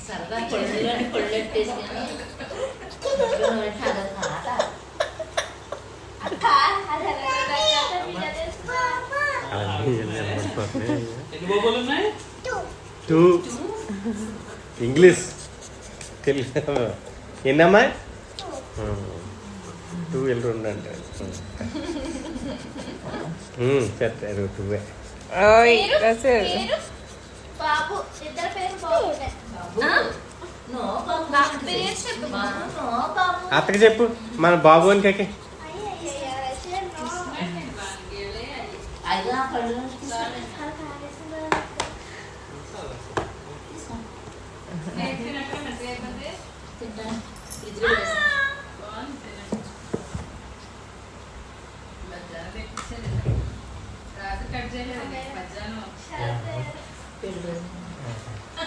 సరదా కొళ్ళని కొళ్ళెట్టేసి two English Telugu ఎన్నమ్మా 2 2 అంటారు చెప్పారు 2 బాబు ఇద్దరు పేరు బాబునే. అత్తకి చెప్పు మన బాబు అని కాకి ఫ్రిడ్జ్లో